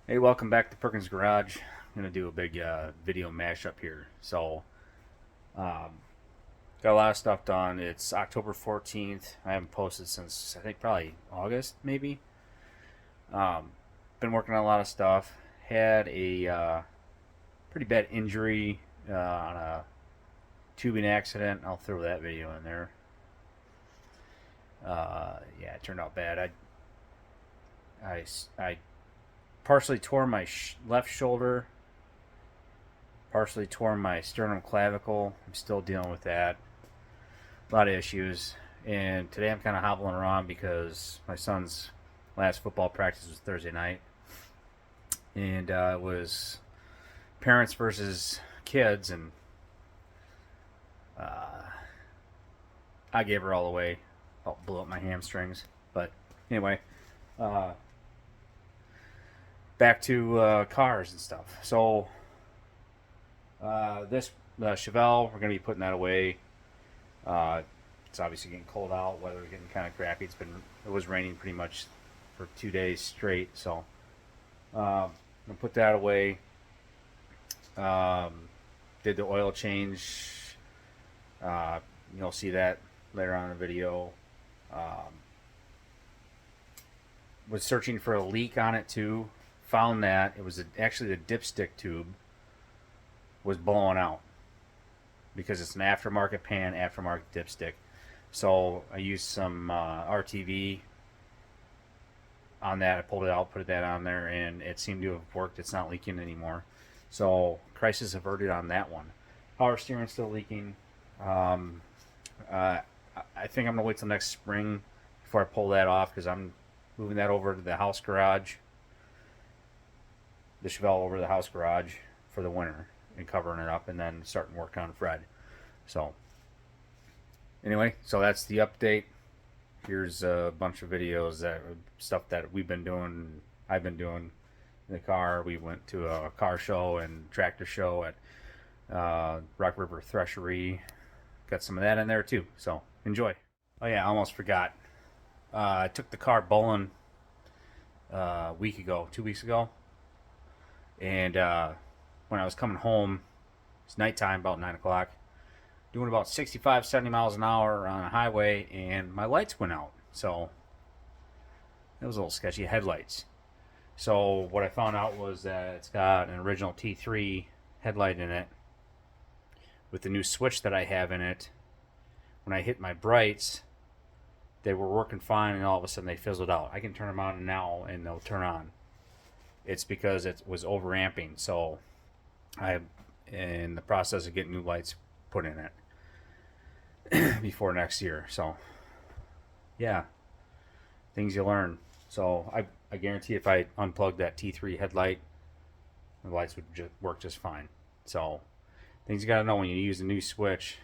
Hey, welcome back to Perkins Garage. I'm gonna do a big video mashup here. Um, got a lot of stuff done. It's October 14th. I haven't posted since I think probably August, maybe. Um, been working on a lot of stuff. Had a pretty bad injury on a tubing accident. I'll throw that video in there. Yeah, it turned out bad. I partially tore my left shoulder, partially tore my sternum clavicle. I'm still dealing with that. A lot of issues. And today I'm kind of hobbling around because my son's last football practice was Thursday night. And it was parents versus kids. And uh, I gave her all away. Blew up my hamstrings. But anyway, uh, back to cars and stuff. This Chevelle, we're going to be putting that away. It's obviously getting cold out. Weather's getting kind of crappy. It was raining pretty much for 2 days straight. So I'm gonna put that away. Did the oil change. You'll see that later on in the video. Was searching for a leak on it too. Found that it was actually the dipstick tube was blowing out because it's an aftermarket pan, aftermarket dipstick. So I used some RTV on that. I pulled it out, put that on there, and it seemed to have worked. It's not leaking anymore. So crisis averted on that one. Power steering's still leaking. I think I'm gonna wait till next spring before I pull that off because I'm moving that over to the house garage, the Chevelle over to the house garage for the winter and covering it up and then starting work on Fred. So anyway, so that's the update. Here's a bunch of videos stuff that we've been doing, I've been doing in the car. We went to a car show and tractor show at Rock River Thresheree. Got some of that in there too, so enjoy. Oh yeah, I almost forgot. I took the car bowling a week ago, 2 weeks ago, and when I was coming home, it's nighttime, about 9 o'clock, doing about 65, 70 miles an hour on a highway, and my lights went out. So it was a little sketchy, headlights. So what I found out was that it's got an original T3 headlight in it with the new switch that I have in it. When I hit my brights, they were working fine, and all of a sudden they fizzled out. I can turn them on now and they'll turn on. It's because it was overamping. So I'm in the process of getting new lights put in it before next year. So yeah, things you learn. So I guarantee if I unplugged that T3 headlight, the lights would work just fine. So things you gotta know when you use a new switch.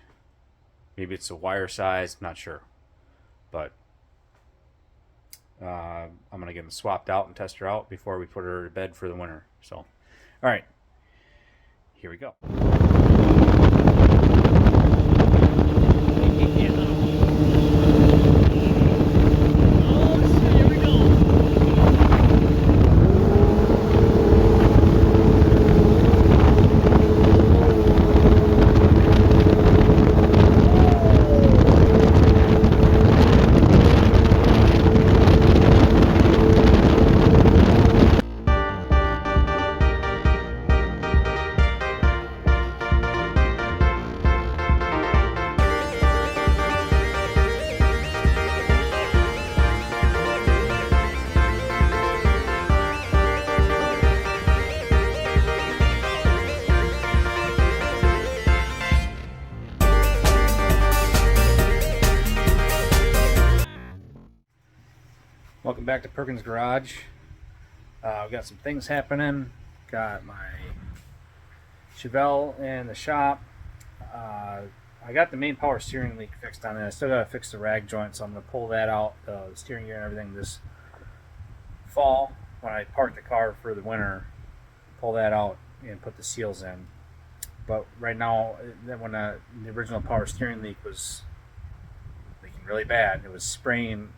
Maybe it's a wire size, not sure, but I'm gonna get them swapped out and test her out before we put her to bed for the winter. So, all right, here we go. Welcome back to Perkins Garage. We've got some things happening. Got my Chevelle in the shop. I got the main power steering leak fixed on it. I still got to fix the rag joint, so I'm going to pull that out, the steering gear and everything, this fall when I park the car for the winter. Pull that out and put the seals in. But right now, when the original power steering leak was leaking really bad, it was spraying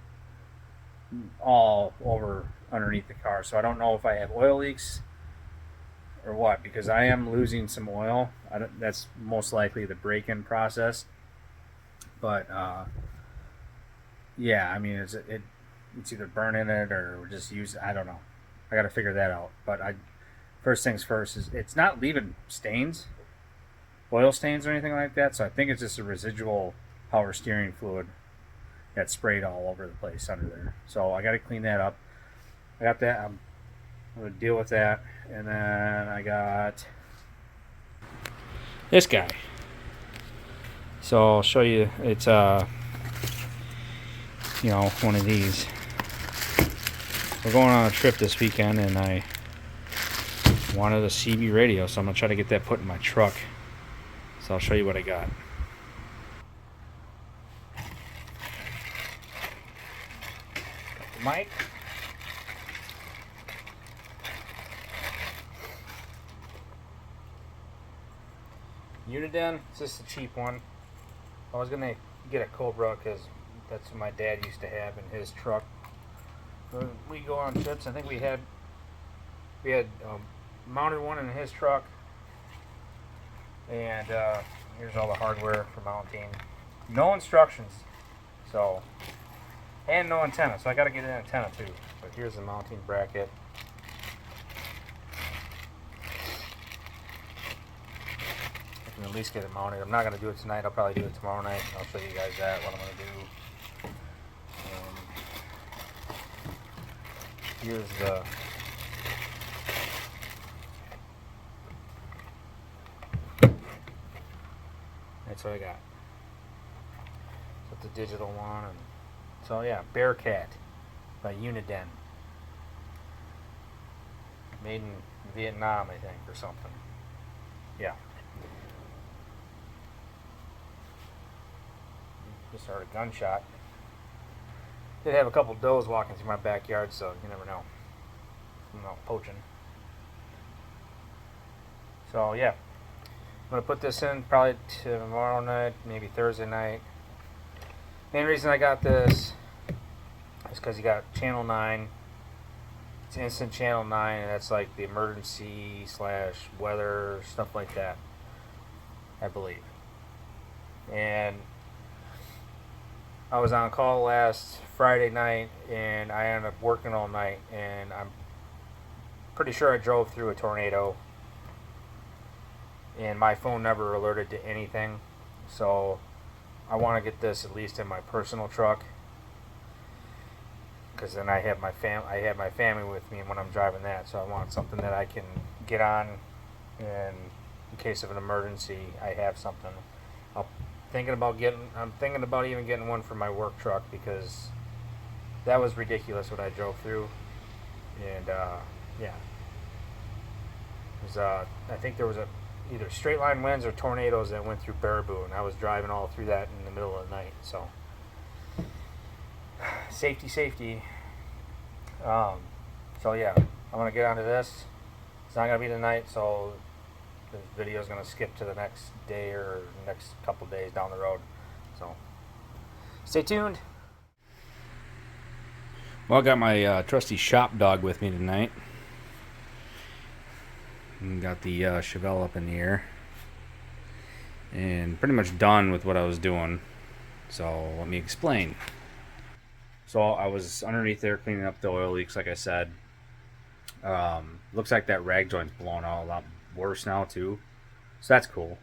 all over underneath the car. So I don't know if I have oil leaks or what, because I am losing some oil. That's most likely the break-in process. But yeah, I mean, it's either burning it or just use it. I don't know. I got to figure that out. But first things first is it's not leaving stains, oil stains or anything like that. So I think it's just a residual power steering fluid that sprayed all over the place under there. So I got to clean that up. I got that. I'm going to deal with that. And then I got this guy. So I'll show you. It's one of these. We're going on a trip this weekend, and I wanted a CB radio, so I'm gonna try to get that put in my truck. So I'll show you what I got. Got the mic. Uniden. It's just a cheap one. I was gonna get a Cobra because that's what my dad used to have in his truck. When we go on trips, I think we had mounted one in his truck, and here's all the hardware for mounting. No instructions, so, and no antenna, so I got to get an antenna too. But here's the mounting bracket. I can at least get it mounted. I'm not going to do it tonight. I'll probably do it tomorrow night. I'll show you guys what I'm going to do. Here's the that's what I got. So the digital one, and so yeah, Bearcat by Uniden, made in Vietnam, I think, or something. Yeah. Just heard a gunshot. Did have a couple does walking through my backyard, so you never know. I'm not poaching. So yeah, I'm gonna put this in probably tomorrow night, maybe Thursday night. Main reason I got this is because you got channel 9. It's instant channel 9, and that's like the emergency / weather stuff like that, I believe. And I was on call last Friday night, and I ended up working all night, and I'm pretty sure I drove through a tornado, and my phone never alerted to anything. So I want to get this at least in my personal truck, because then I have my family with me when I'm driving that. So I want something that I can get on, and in case of an emergency, I have something. I'm thinking about even getting one for my work truck, because that was ridiculous what I drove through. And yeah, it was, I think there was either straight line winds or tornadoes that went through Baraboo, and I was driving all through that in the middle of the night. So safety. So yeah, I'm gonna get onto this. It's not gonna be tonight, so this video is going to skip to the next day or next couple days down the road. So stay tuned. Well, I got my trusty shop dog with me tonight. And got the Chevelle up in the air. And pretty much done with what I was doing. So let me explain. So I was underneath there cleaning up the oil leaks, like I said. Looks like that rag joint's blown out a lot worse now too, so that's cool.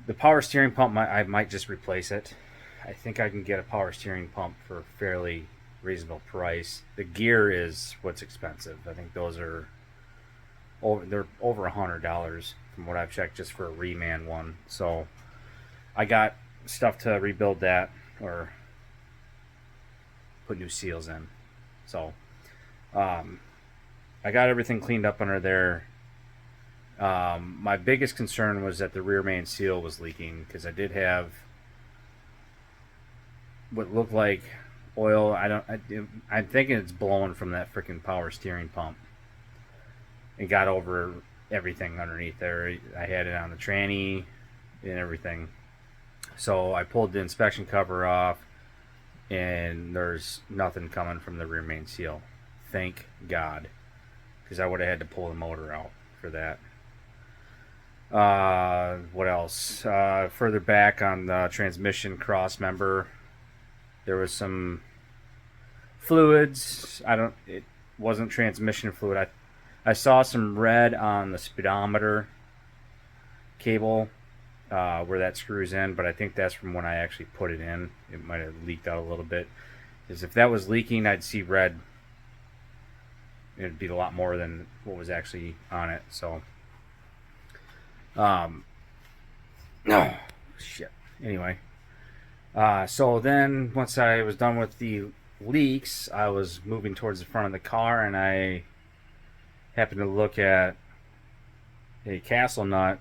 The power steering pump, I might just replace it. I think I can get a power steering pump for a fairly reasonable price. The gear is what's expensive. I think those are they're over $100 from what I've checked, just for a reman one. So I got stuff to rebuild that or put new seals in. So I got everything cleaned up under there. My biggest concern was that the rear main seal was leaking, because I did have what looked like oil. I'm thinking it's blowing from that freaking power steering pump. It got over everything underneath there. I had it on the tranny and everything. So I pulled the inspection cover off, and there's nothing coming from the rear main seal. Thank God, because I would have had to pull the motor out for that. What else? Further back on the transmission cross member, there was some fluids. It wasn't transmission fluid. I saw some red on the speedometer cable where that screws in, but I think that's from when I actually put it in. It might have leaked out a little bit. Because if that was leaking, I'd see red. It'd be a lot more than what was actually on it. So, no, shit. Anyway, so then once I was done with the leaks, I was moving towards the front of the car, and I happened to look at a castle nut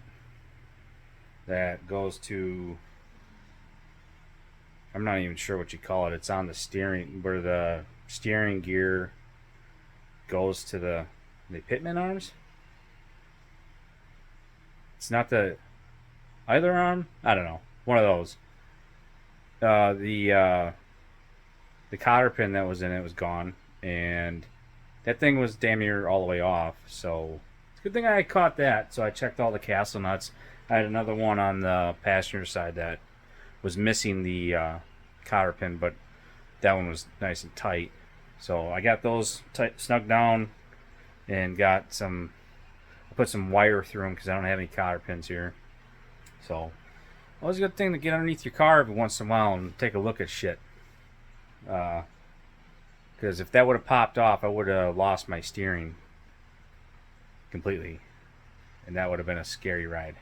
that goes to, I'm not even sure what you call it. It's on the steering, where the steering gear goes to the pitman arms. It's not the either arm. I don't know. One of those. The cotter pin that was in it was gone, and that thing was damn near all the way off. So it's a good thing I caught that. So I checked all the castle nuts. I had another one on the passenger side that was missing the cotter pin, but that one was nice and tight. So I got those snugged down and got some. I put some wire through them because I don't have any cotter pins here. So always a good thing to get underneath your car every once in a while and take a look at shit. Because if that would have popped off, I would have lost my steering completely, and that would have been a scary ride.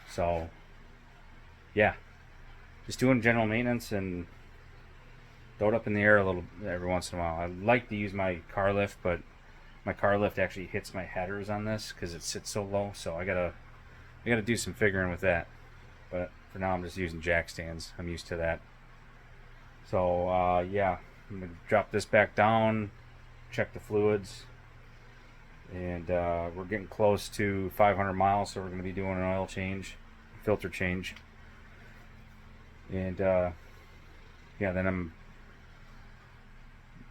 So yeah, just doing general maintenance and throw it up in the air a little every once in a while. I like to use my car lift, but my car lift actually hits my headers on this because it sits so low. So I gotta do some figuring with that. But for now, I'm just using jack stands. I'm used to that. So yeah, I'm gonna drop this back down, check the fluids, and we're getting close to 500 miles, so we're gonna be doing an oil change, filter change, and yeah, then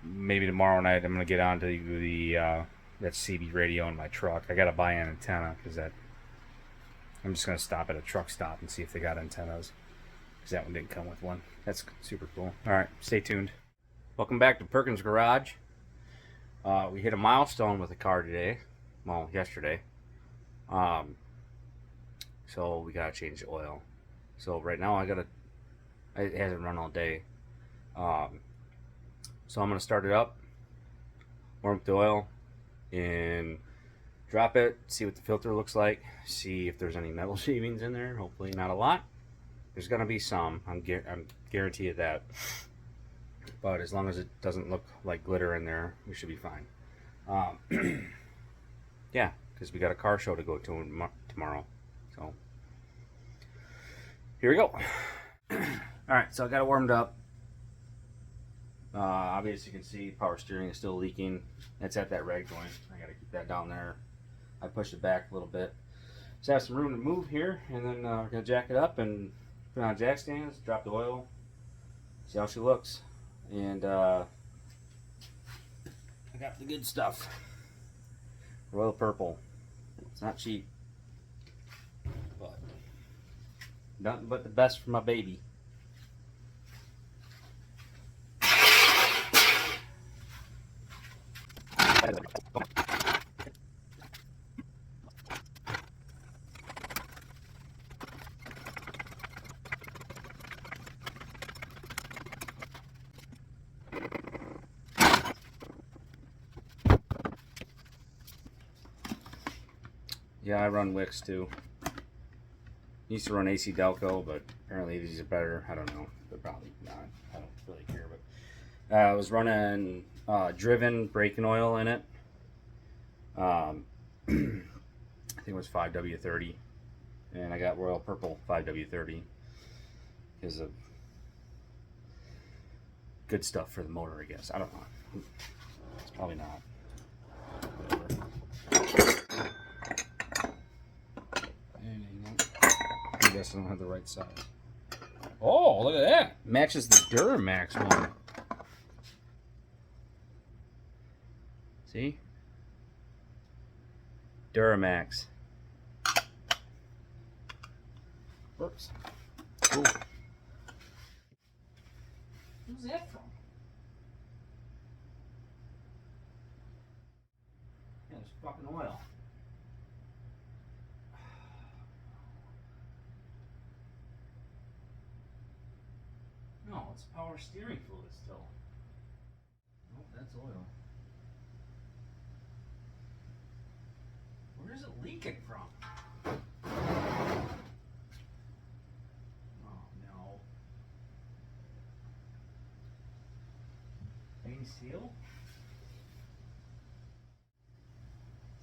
maybe tomorrow night I'm gonna get onto the that CB radio in my truck. I gotta buy an antenna because I'm just gonna stop at a truck stop and see if they got antennas, because that one didn't come with one. That's super cool. All right, stay tuned. Welcome back to Perkins Garage. We hit a milestone with the car today. Well, yesterday. So we gotta change the oil. So right now it hasn't run all day. So I'm gonna start it up, warm up the oil, and drop it. See what the filter looks like. See if there's any metal shavings in there. Hopefully not a lot. There's gonna be some. I'm guaranteed that. But as long as it doesn't look like glitter in there, we should be fine. Yeah, because we got a car show to go to tomorrow. So here we go. Alright, so I got it warmed up. Obviously you can see power steering is still leaking. It's at that rag joint. I gotta keep that down there. I pushed it back a little bit. So I have some room to move here, and then we're gonna jack it up and put on jack stands, drop the oil, see how she looks. And I got the good stuff. Royal purple. It's not cheap, but nothing but the best for my baby. Yeah, I run Wicks too. Used to run AC Delco, but apparently these are better. I don't know. They're probably not. I don't really care. But I was running Driven braking oil in it. I think it was 5W30, and I got Royal Purple 5W30 because of good stuff for the motor, I guess. I don't know. It's probably not. Whatever. I guess I don't have the right size. Oh, look at that. Matches the Duramax one. See? Duramax. Works. Cool. Who's that from? Yeah, there's fucking oil. No, it's power steering fluid still. Nope, that's oil. Where is it leaking from? Oh no. Main seal?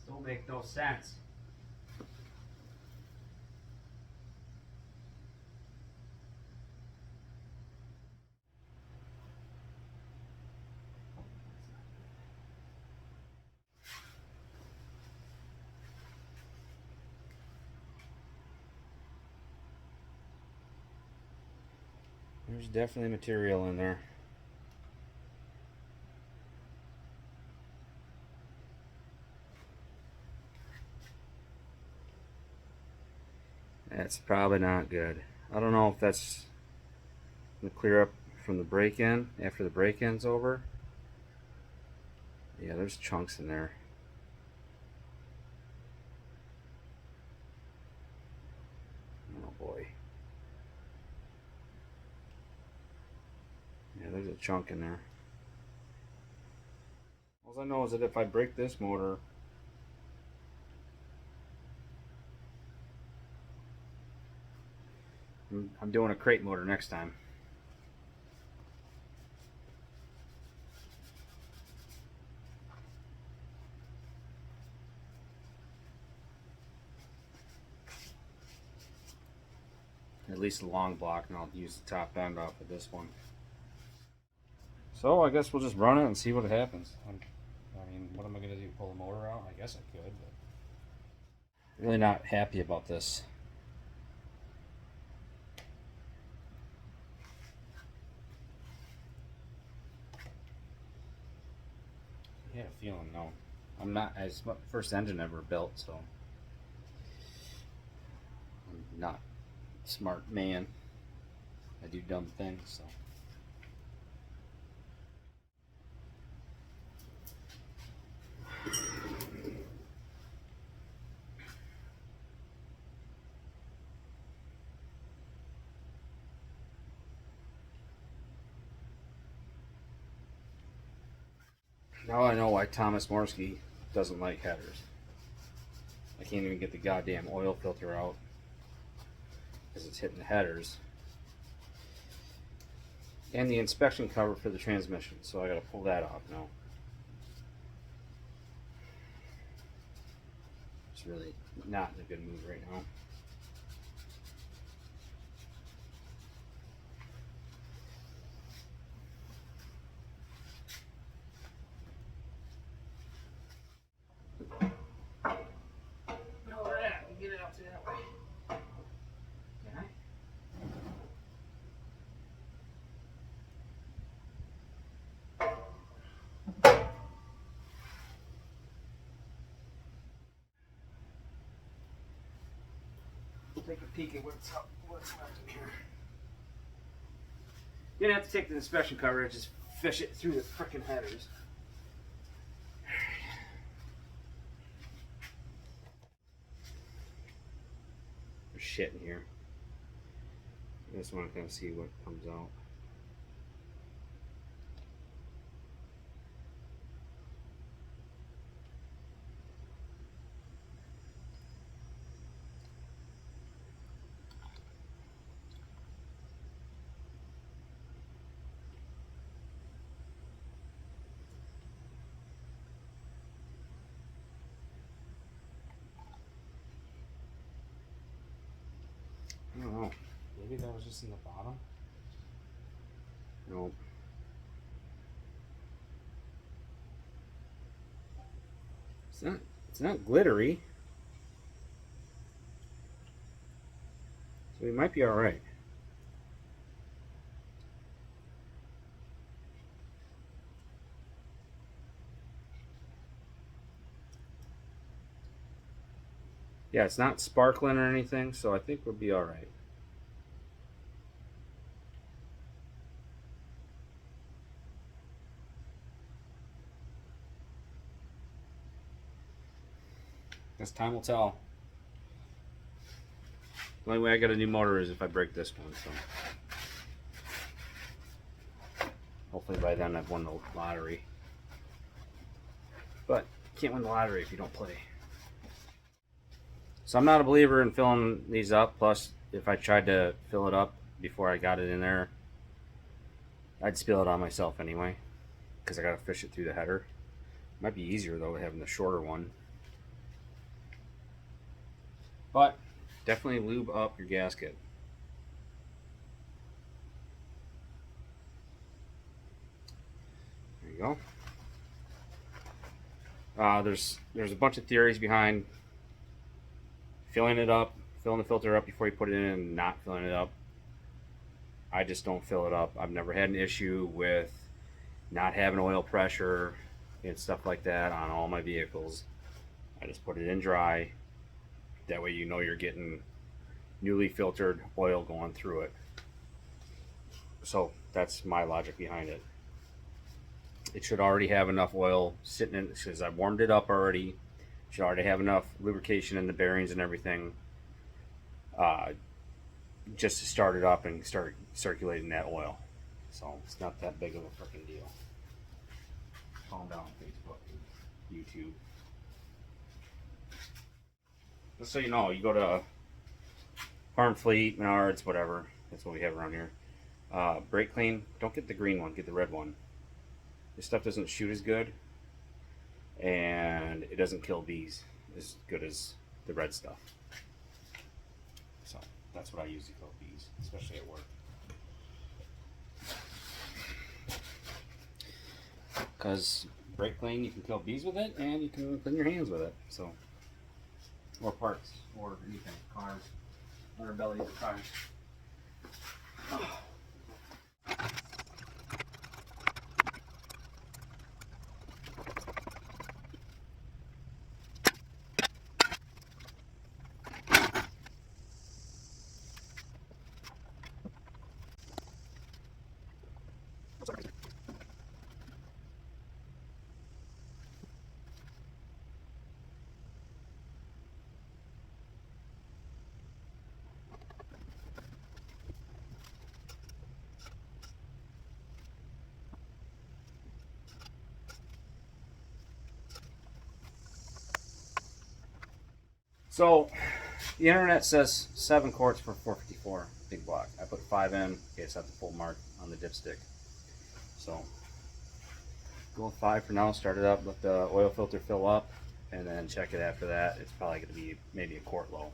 Still make no sense. There's definitely material in there. That's probably not good. I don't know if that's going to clear up from the break-in after the break-in's over. Yeah, there's chunks in there. Oh boy. Yeah, there's a chunk in there. All I know is that if I break this motor, I'm doing a crate motor next time. At least a long block, and I'll use the top end off of this one. So I guess we'll just run it and see what happens. I mean, what am I going to do? Pull the motor out? I guess I could, but really not happy about this. I had a feeling, no. I'm not, as first engine ever built, so I'm not a smart man. I do dumb things, so. Now I know why Thomas Morski doesn't like headers. I can't even get the goddamn oil filter out because it's hitting the headers. And the inspection cover for the transmission, so I gotta pull that off now. It's really not in a good mood right now. Take a peek at what's left in here. You're gonna have to take the inspection cover and just fish it through the frickin' headers. There's shit in here. I just want to kind of see what comes out. I don't know. Maybe that was just in the bottom? Nope. It's not glittery. So we might be alright. Yeah, it's not sparkling or anything, so I think we'll be all right. As time will tell. The only way I get a new motor is if I break this one, so hopefully by then I've won the lottery. But you can't win the lottery if you don't play. So I'm not a believer in filling these up. Plus, if I tried to fill it up before I got it in there, I'd spill it on myself anyway, because I gotta fish it through the header. Might be easier though having the shorter one. But definitely lube up your gasket. There you go. There's a bunch of theories behind filling it up, filling the filter up before you put it in, and not filling it up. I just don't fill it up. I've never had an issue with not having oil pressure and stuff like that on all my vehicles. I just put it in dry. That way you know you're getting newly filtered oil going through it. So that's my logic behind it. It should already have enough oil sitting in it because I warmed it up already. It should already have enough lubrication in the bearings and everything, just to start it up and start circulating that oil. So it's not that big of a freaking deal. Calm down, Facebook and YouTube. Just so you know, you go to Farm Fleet, Menards, whatever. That's what we have around here. Brake clean. Don't get the green one. Get the red one. This stuff doesn't shoot as good, and it doesn't kill bees as good as the red stuff. So that's what I use to kill bees, especially at work. Because brake clean, you can kill bees with it, and you can clean your hands with it. So, or parts, or anything, cars, underbellies of cars. Oh. So, the internet says 7 quarts for 454 big block. I put 5 in. Okay, it's at the full mark on the dipstick. So, go with 5 for now. Start it up, let the oil filter fill up, and then check it after that. It's probably going to be maybe a quart low.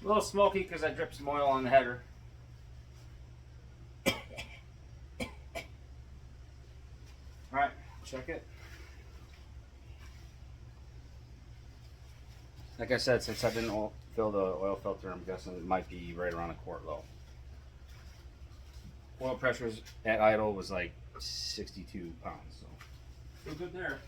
A little smoky because I dripped some oil on the header. Alright, check it. Like I said, since I didn't fill the oil filter, I'm guessing it might be right around a quart low. Oil pressure at idle was like 62 pounds, so feel good there.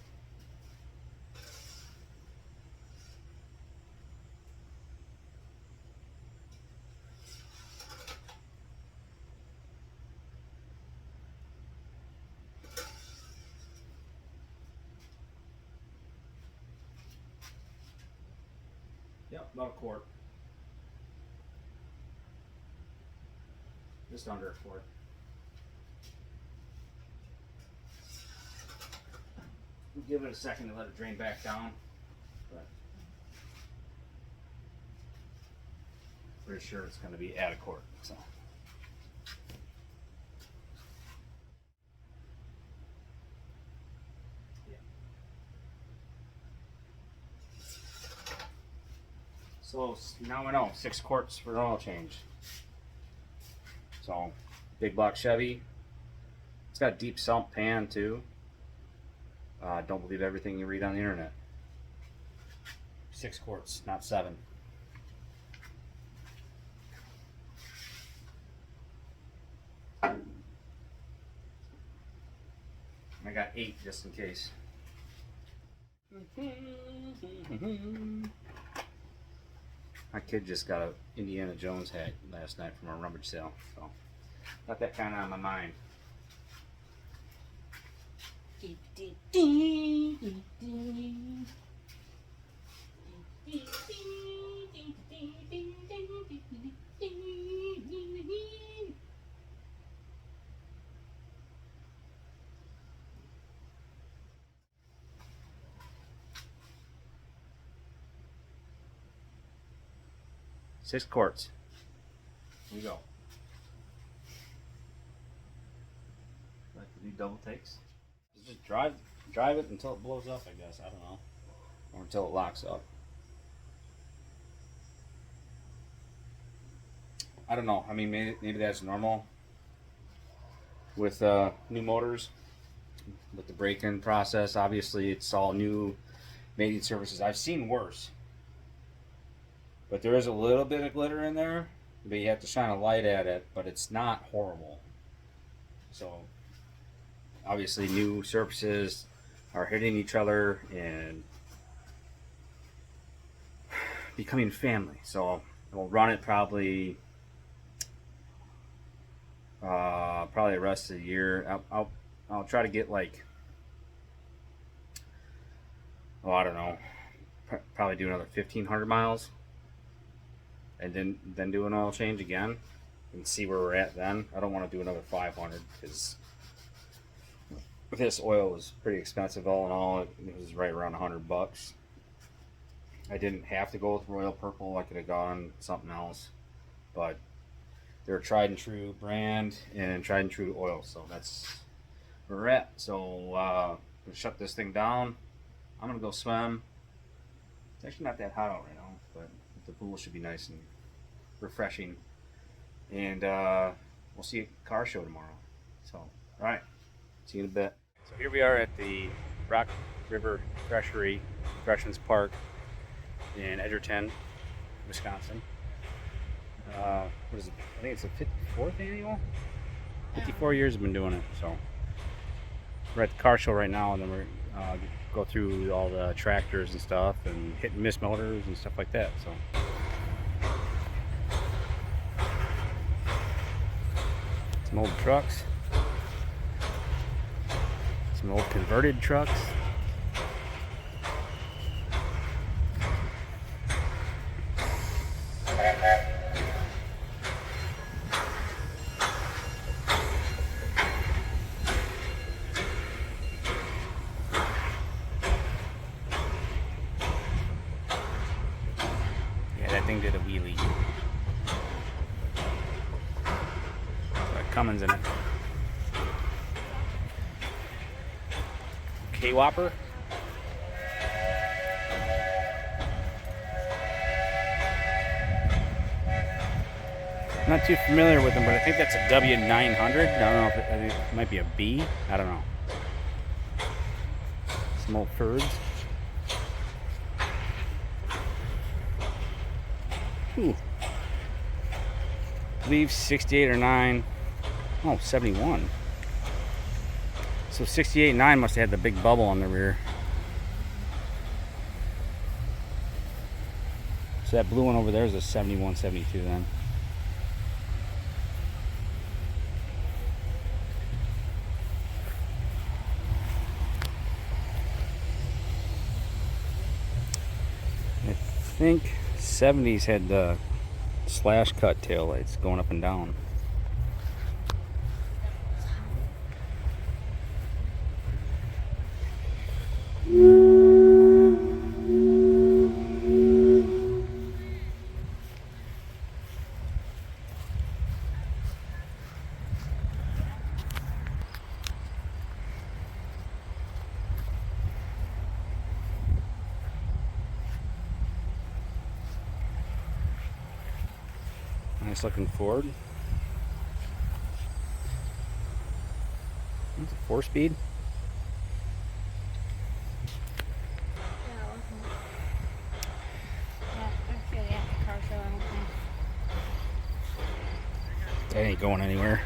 Yep, about a quart. Just under a quart. We'll give it a second to let it drain back down. But pretty sure it's going to be at a quart. So. So now we know 6 quarts for an oil change. So big block Chevy. It's got a deep sump pan too. Don't believe everything you read on the internet. 6 quarts, not 7. I got 8 just in case. My kid just got an Indiana Jones hat last night from a rummage sale, so got that kind of on my mind. Six quarts. Here we go. Like to do double takes. Just drive it until it blows up, I guess. I don't know. Or until it locks up. I don't know. I mean, maybe that's normal with new motors, with the break-in process. Obviously, it's all new mating surfaces. I've seen worse. But there is a little bit of glitter in there, but you have to shine a light at it, but it's not horrible. So, obviously new surfaces are hitting each other and becoming family. So, we'll run it probably the rest of the year. I'll try to get like, I don't know, probably do another 1,500 miles. And then do an oil change again and see where we're at then. I don't want to do another 500 because this oil was pretty expensive all in all. It was right around $100. I didn't have to go with Royal Purple. I could have gone something else, but they're a tried and true brand and tried and true oil, so that's where we're at. So we'll shut this thing down. I'm gonna go swim. It's actually not that hot out right now, but the pool should be nice and refreshing. And we'll see you at the car show tomorrow. So, alright, see you in a bit. So here we are at the Rock River Thresheree, Freshman's Park in Edgerton, Wisconsin. What is it? I think it's the 54th annual? 54 years I've been doing it. So we're at the car show right now, and then we're go through all the tractors and stuff and hit and miss motors and stuff like that. So some old trucks, some old converted trucks. That thing did a wheelie. Got Cummins in it. K-Whopper. I'm not too familiar with them, but I think that's a W900. I don't know if I think it might be a B. I don't know. Some old Fords. Ooh. I believe 68 or 9. Oh, 71. So 68 and 9 must have had the big bubble on the rear. So that blue one over there is a 71, 72 then. I think 70s had the slash cut tail lights going up and down. Nice looking Ford. It's a 4-speed. That ain't going anywhere.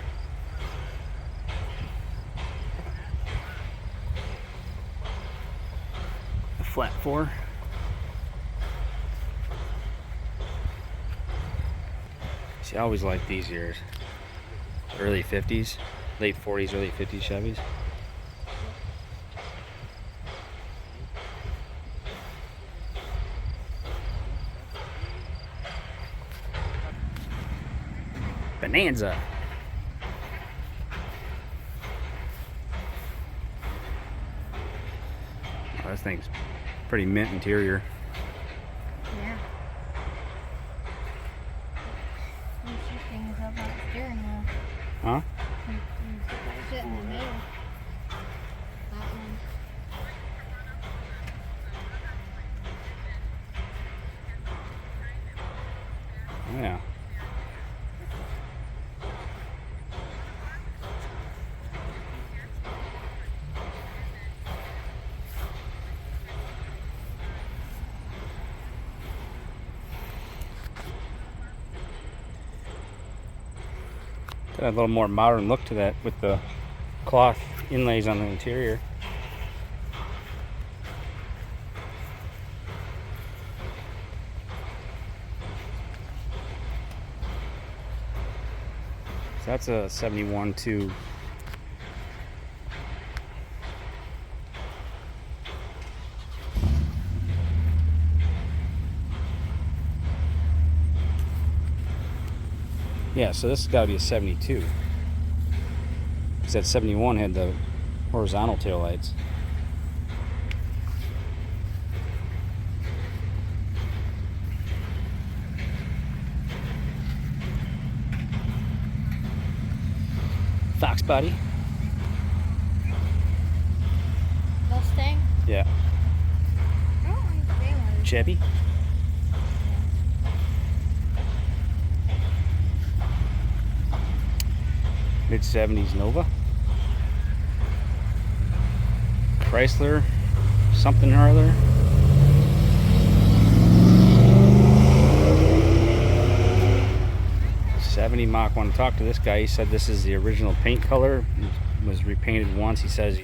A flat 4. See, I always liked these years. Early 50s, late 40s, early 50s Chevys. Bonanza. Oh, this thing's pretty mint interior. Yeah. Interesting is about steering wheel. Huh? Sit in the middle. That one. Oh, yeah. Got a little more modern look to that with the cloth inlays on the interior. So that's a 71 too. Yeah, so this has got to be a 72. Because that 71 had the horizontal tail lights. Fox body. Mustang? Yeah. I don't like the gray one. Chevy. Mid-70s Nova. Chrysler something or other. '70 Mach 1. Talked to this guy. He said this is the original paint color. It was repainted once. He says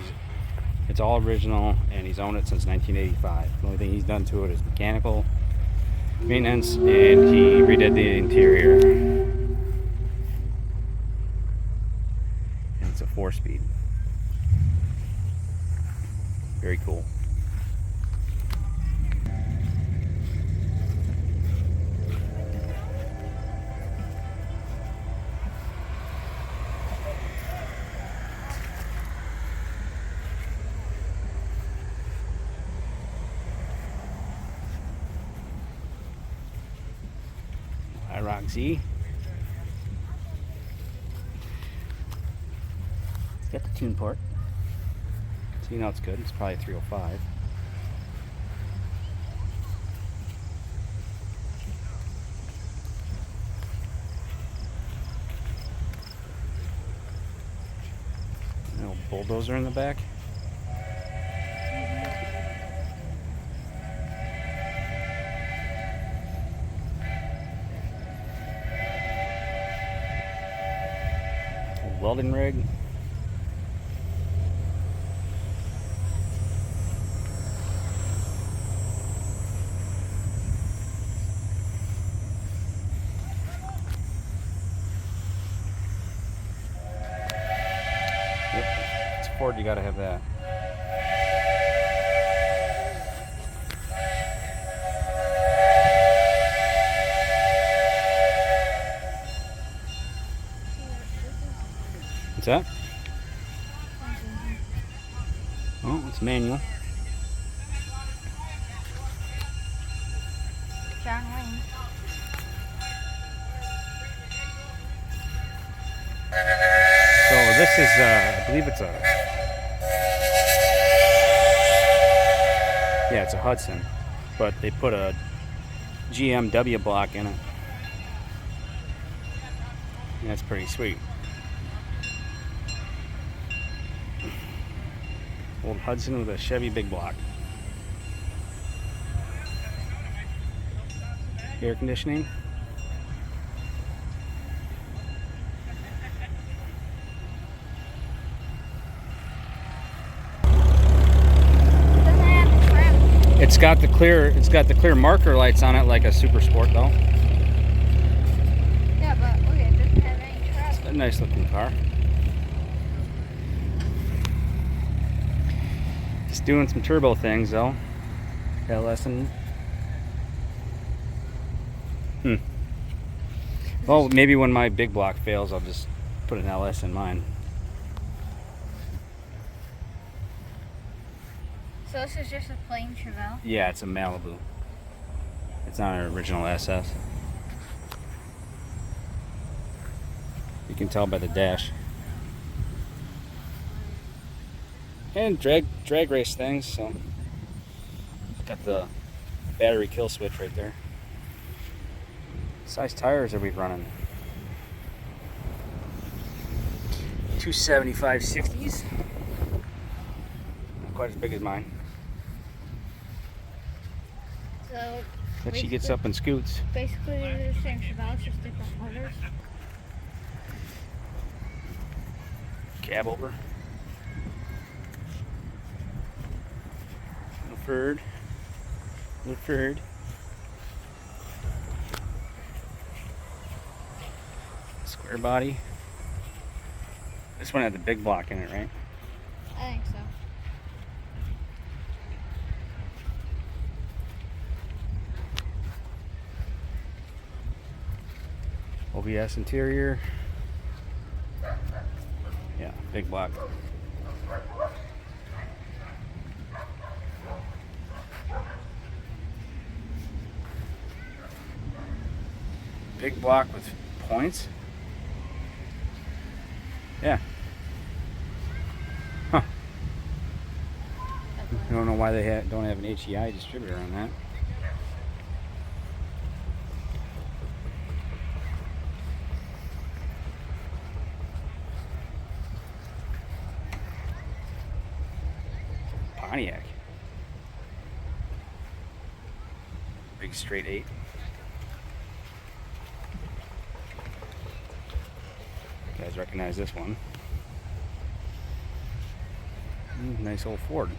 it's all original and he's owned it since 1985. The only thing he's done to it is mechanical maintenance, and he redid the interior. And it's a 4-speed. Very cool. Rock Z. It's got the tune port, so you know it's good. It's probably 305. A little bulldozer in the back. Welding rig. Yep. It's a Ford, you gotta have that. What's that? Oh, it's manual. John Wayne. So this is, I believe it's a, yeah, it's a Hudson, but they put a GMW block in it. And that's pretty sweet. Old Hudson with a Chevy big block. Air conditioning. Doesn't have trim. It's got the clear marker lights on it like a Super Sport though. Yeah, but look, it doesn't have any trim. A nice looking car. Just doing some turbo things though. LS and well, maybe when my big block fails, I'll just put an LS in mine. So this is just a plain Chevelle. Yeah, it's a Malibu. It's not an original SS. You can tell by the dash. And drag race things, so got the battery kill switch right there. What size tires are we running? 275 60s. Not quite as big as mine. So But she gets up and scoots. basically they're the same Chevelle, just different colors. Cab over. Furred. Furred. Square body. This one had the big block in it, right? I think so. OBS interior. Yeah, big block. Big block with points. Yeah. Huh. I don't know why they don't have an HEI distributor on that. Pontiac. Big straight 8. You guys recognize this one. Nice old Ford.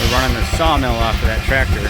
Running the sawmill off of that tractor.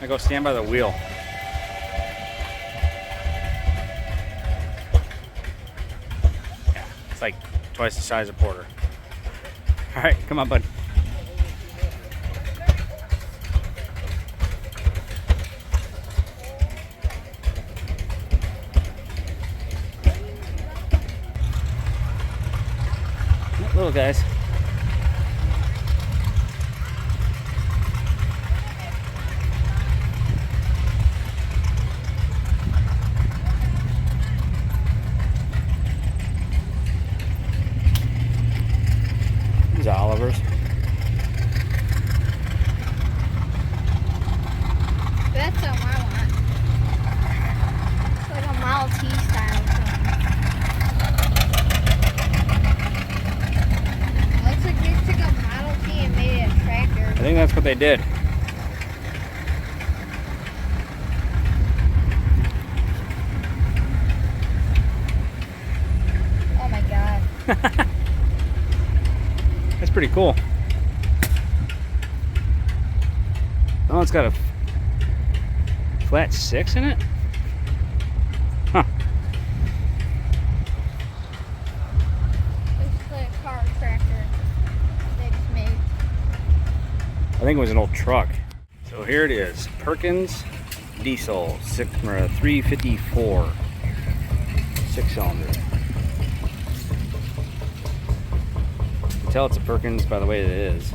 go stand by the wheel. Yeah, it's like twice the size of Porter. All right, come on, bud. Little guys. These are Olivers. That's something I want. It's like a Model T style thing. Looks like they took a Model T and made it a tractor. I think that's what they did. Oh my god. That's pretty cool. Oh, it's got a flat 6 in it? Huh. It's like a car tractor they just made. I think it was an old truck. So here it is, Perkins diesel 354 6-cylinder. You can tell it's a Perkins by the way it is.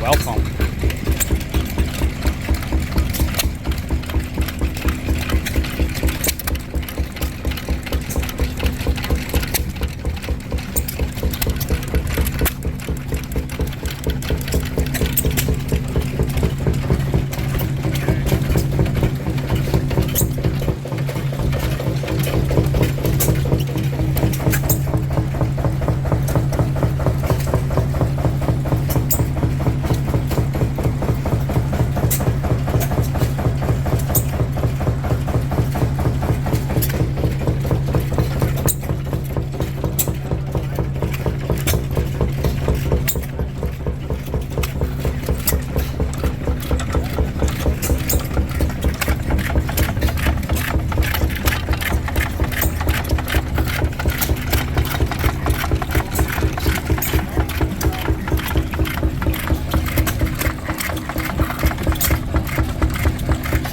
Well pump.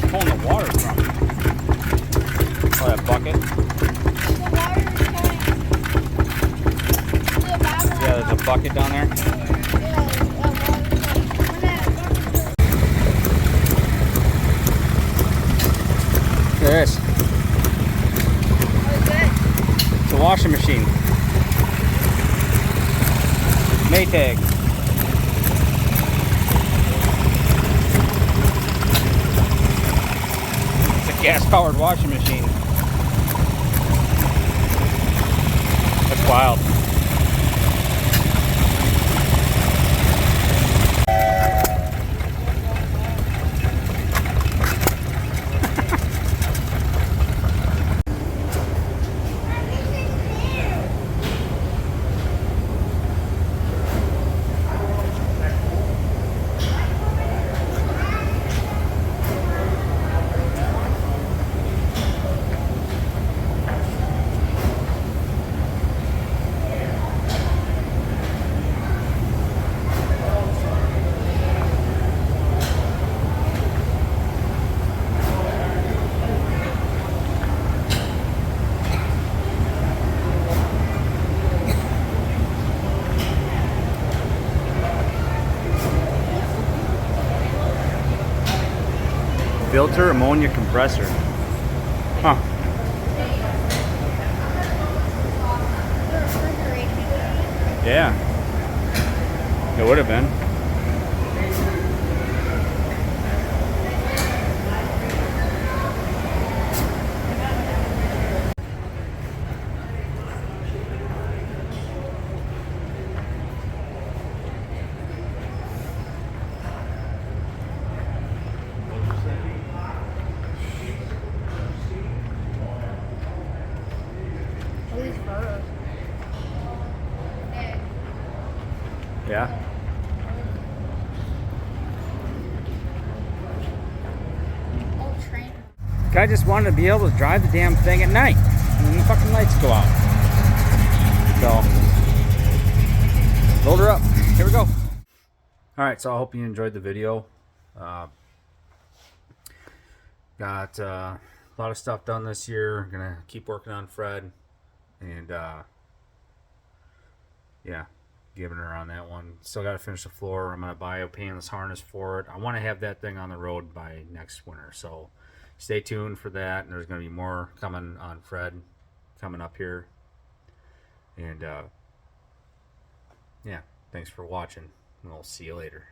Pulling the water from it. Oh, that bucket. The water is going to the bottom. Yeah, there's a bucket down there. Look at this. It's a washing machine. Maytag. It's a gas-powered washing machine. That's wild. Filter ammonia compressor. Huh. Yeah. It would have been. These photos. Yeah. Old train. I just wanted to be able to drive the damn thing at night when the fucking lights go out. So, load her up. Here we go. Alright, so I hope you enjoyed the video. Got a lot of stuff done this year. Gonna keep working on Fred. And, yeah, giving her on that one. Still got to finish the floor. I'm going to buy a painless harness for it. I want to have that thing on the road by next winter. So, stay tuned for that. And there's going to be more coming on Fred coming up here. And, yeah, thanks for watching. We'll see you later.